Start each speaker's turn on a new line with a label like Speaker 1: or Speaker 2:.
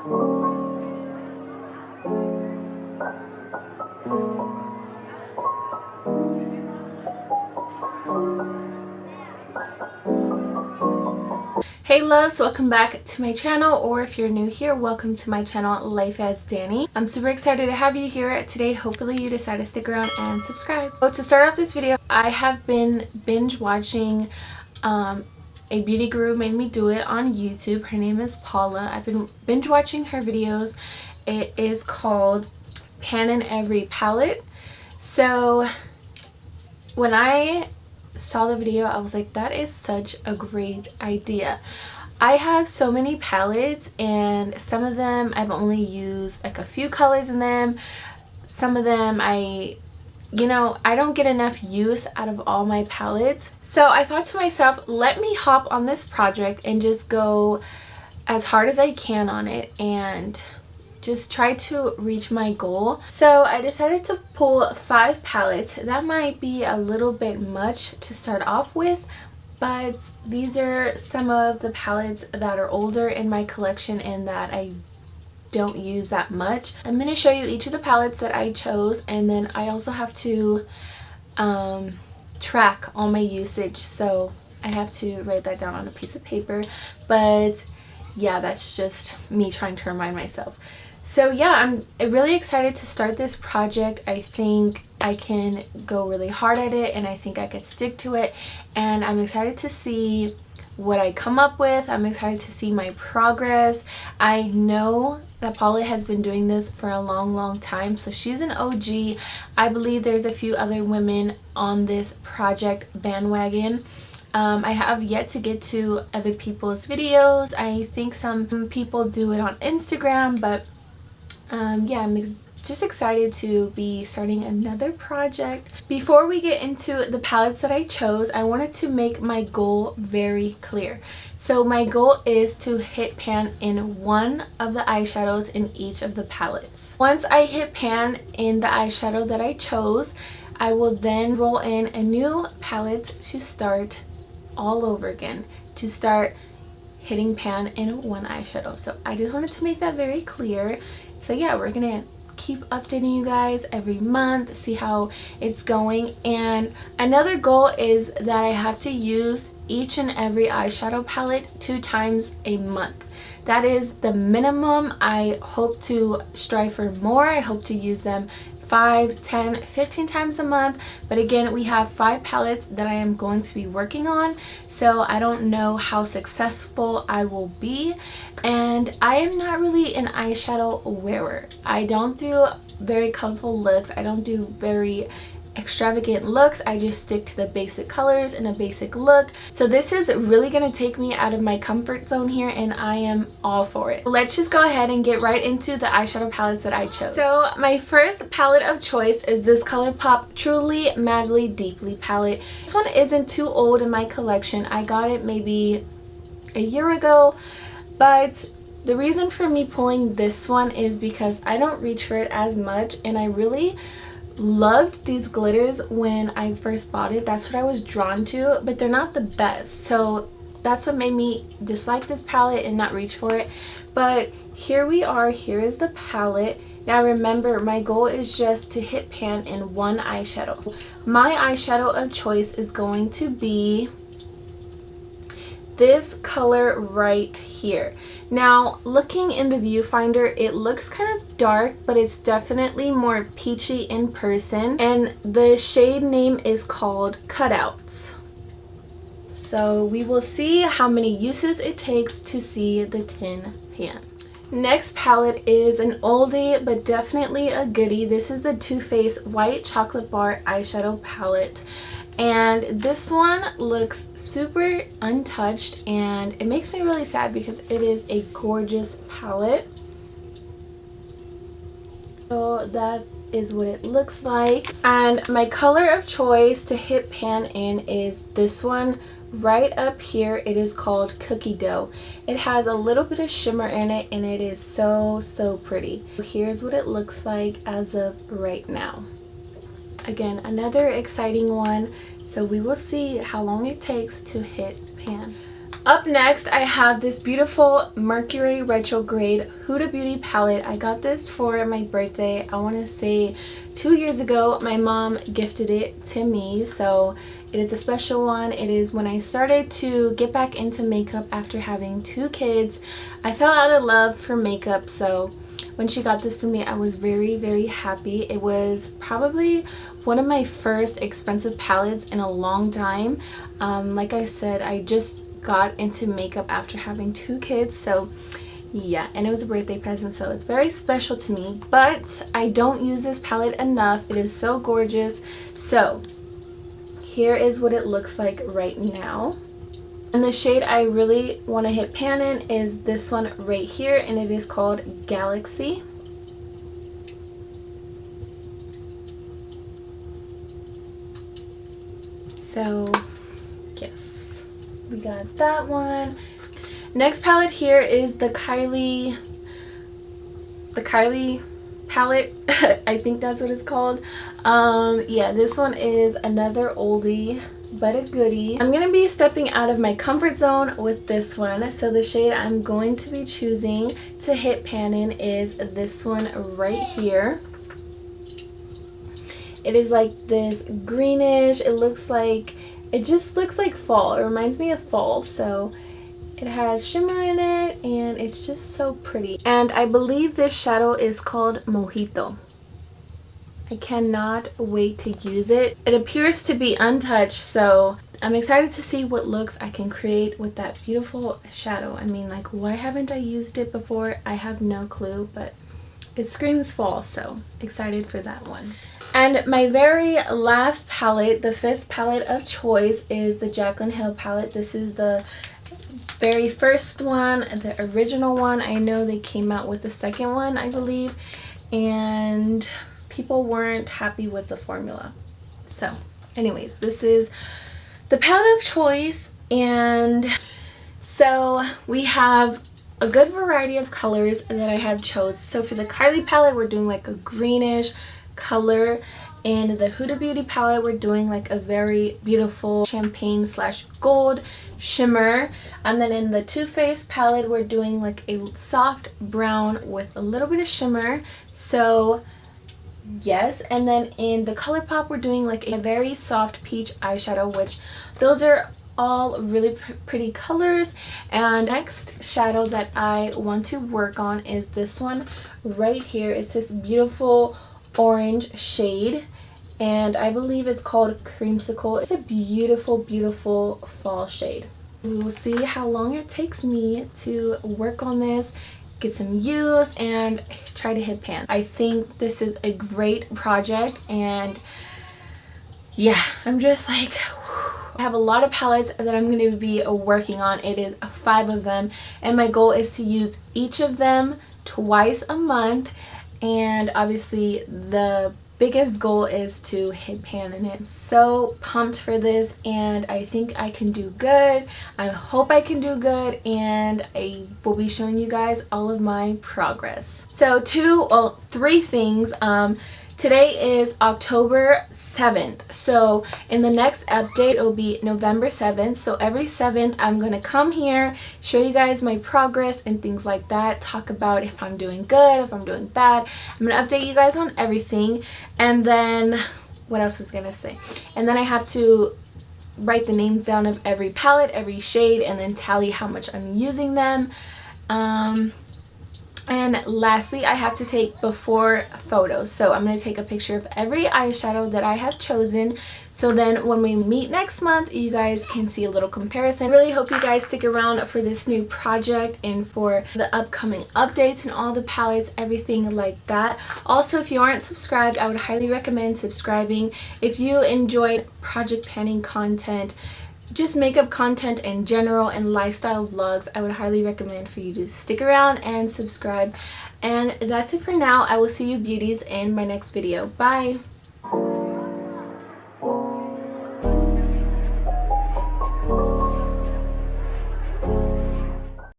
Speaker 1: Hey loves, welcome back to my channel, or if you're new here, welcome to my channel, Life as Dani. I'm super excited to have you here today. Hopefully you decide to stick around and subscribe. So to start off this video, I have been binge watching a beauty guru made me do it on YouTube. Her name is Paula. I've been binge watching her videos. It is called Pan in Every Palette. So when I saw the video, I was like, that is such a great idea. I have so many palettes, and some of them I've only used like a few colors in them. Some of them I don't get enough use out of all my palettes. So I thought to myself, let me hop on this project and just go as hard as I can on it and just try to reach my goal. So I decided to pull 5 palettes. That might be a little bit much to start off with, but these are some of the palettes that are older in my collection and that I don't use that much. I'm going to show you each of the palettes that I chose, and then I also have to track all my usage, so I have to write that down on a piece of paper. But yeah, that's just me trying to remind myself. So yeah, I'm really excited to start this project. I think I can go really hard at it, and I think I could stick to it, and I'm excited to see what I come up with. I'm excited to see my progress. I know that Paula has been doing this for a long time, so she's an OG. I believe there's a few other women on this project bandwagon. I have yet to get to other people's videos. I think some people do it on Instagram, but yeah, I'm just excited to be starting another project. Before we get into the palettes that I chose, I wanted to make my goal very clear. So my goal is to hit pan in one of the eyeshadows in each of the palettes. Once I hit pan in the eyeshadow that I chose, I will then roll in a new palette to start all over again, to start hitting pan in one eyeshadow. So I just wanted to make that very clear. So yeah, we're gonna keep updating you guys every month, see how it's going. And another goal is that I have to use each and every eyeshadow palette 2 times a month. That is the minimum. I hope to strive for more. I hope to use them 5, 10, 15 times a month. But again, we have 5 palettes that I am going to be working on, so I don't know how successful I will be. And I am not really an eyeshadow wearer. I don't do very colorful looks. I don't do very extravagant looks. I just stick to the basic colors and a basic look. So this is really going to take me out of my comfort zone here, and I am all for it. Let's just go ahead and get right into the eyeshadow palettes that I chose. So my first palette of choice is this ColourPop Truly Madly Deeply palette. This one isn't too old in my collection. I got it maybe a year ago, but the reason for me pulling this one is because I don't reach for it as much, and I really loved these glitters when I first bought it. That's what I was drawn to, but they're not the best, so that's what made me dislike this palette and not reach for it. But here we are. Here is the palette. Now remember, my goal is just to hit pan in one eyeshadow. So my eyeshadow of choice is going to be this color right here. Now looking in the viewfinder, it looks kind of dark, but it's definitely more peachy in person, and the shade name is called Cutouts. So we will see how many uses it takes to see the tin pan. Next palette is an oldie but definitely a goodie. This is the Too Faced White Chocolate Bar eyeshadow palette. And this one looks super untouched, and it makes me really sad because it is a gorgeous palette. So that is what it looks like. And my color of choice to hit pan in is this one right up here. It is called Cookie Dough. It has a little bit of shimmer in it, and it is so pretty. Here's what it looks like as of right now. Again, another exciting one, so we will see how long it takes to hit pan. Up next, I have this beautiful Mercury Retrograde Huda Beauty palette. I got this for my birthday. I want to say 2 years ago. My mom gifted it to me, so it is a special one. It is when I started to get back into makeup after having 2 kids. I fell out of love for makeup, so when she got this for me, I was very, very happy. It was probably one of my first expensive palettes in a long time. Like I said, I just got into makeup after having 2 kids, so yeah, and it was a birthday present, so it's very special to me. But I don't use this palette enough. It is so gorgeous. So here is what it looks like right now. And the shade I really want to hit pan in is this one right here, and it is called Galaxy. So yes, we got that one. Next palette here is the Kylie palette. I think that's what it's called. Yeah, this one is another oldie but a goodie. I'm gonna be stepping out of my comfort zone with this one, so the shade I'm going to be choosing to hit pan in is this one right here. It is like this greenish. It just looks like fall. It reminds me of fall, so it has shimmer in it and it's just so pretty. And I believe this shadow is called Mojito. I cannot wait to use it. It appears to be untouched, so I'm excited to see what looks I can create with that beautiful shadow. I mean, like, why haven't I used it before? I have no clue, but it screams fall, so excited for that one. And my very last palette, the 5th palette of choice, is the Jaclyn Hill palette. This is the very first one, the original one. I know they came out with the second one, I believe, and people weren't happy with the formula. So anyways, this is the palette of choice, and so we have a good variety of colors that I have chose. So for the Kylie palette, we're doing like a greenish color. In the Huda Beauty palette, we're doing like a very beautiful champagne slash gold shimmer. And then in the Too Faced palette, we're doing like a soft brown with a little bit of shimmer. So yes, and then in the ColourPop, we're doing like a very soft peach eyeshadow, which those are all really pretty colors. And next shadow that I want to work on is this one right here. It's this beautiful orange shade, and I believe it's called Creamsicle. It's a beautiful, beautiful fall shade. We will see how long it takes me to work on this, get some use, and try to hit pan. I think this is a great project, and yeah, I'm just like, I have a lot of palettes that I'm going to be working on. It is 5 of them, and my goal is to use each of them twice a month. And obviously the biggest goal is to hit pan in it. I'm so pumped for this, and I think I can do good. I hope I can do good, and I will be showing you guys all of my progress. So 3 things. Today is October 7th, so in the next update it will be November 7th. So every 7th I'm going to come here, show you guys my progress and things like that, talk about if I'm doing good, if I'm doing bad. I'm going to update you guys on everything. And then what else was I going to say? And then I have to write the names down of every palette, every shade, and then tally how much I'm using them. And lastly, I have to take before photos. So I'm going to take a picture of every eyeshadow that I have chosen. So then when we meet next month, you guys can see a little comparison. I really hope you guys stick around for this new project and for the upcoming updates and all the palettes, everything like that. Also, if you aren't subscribed, I would highly recommend subscribing. If you enjoyed project panning content, just makeup content in general, and lifestyle vlogs, I would highly recommend for you to stick around and subscribe. And that's it for now. I will see you beauties in my next video. Bye!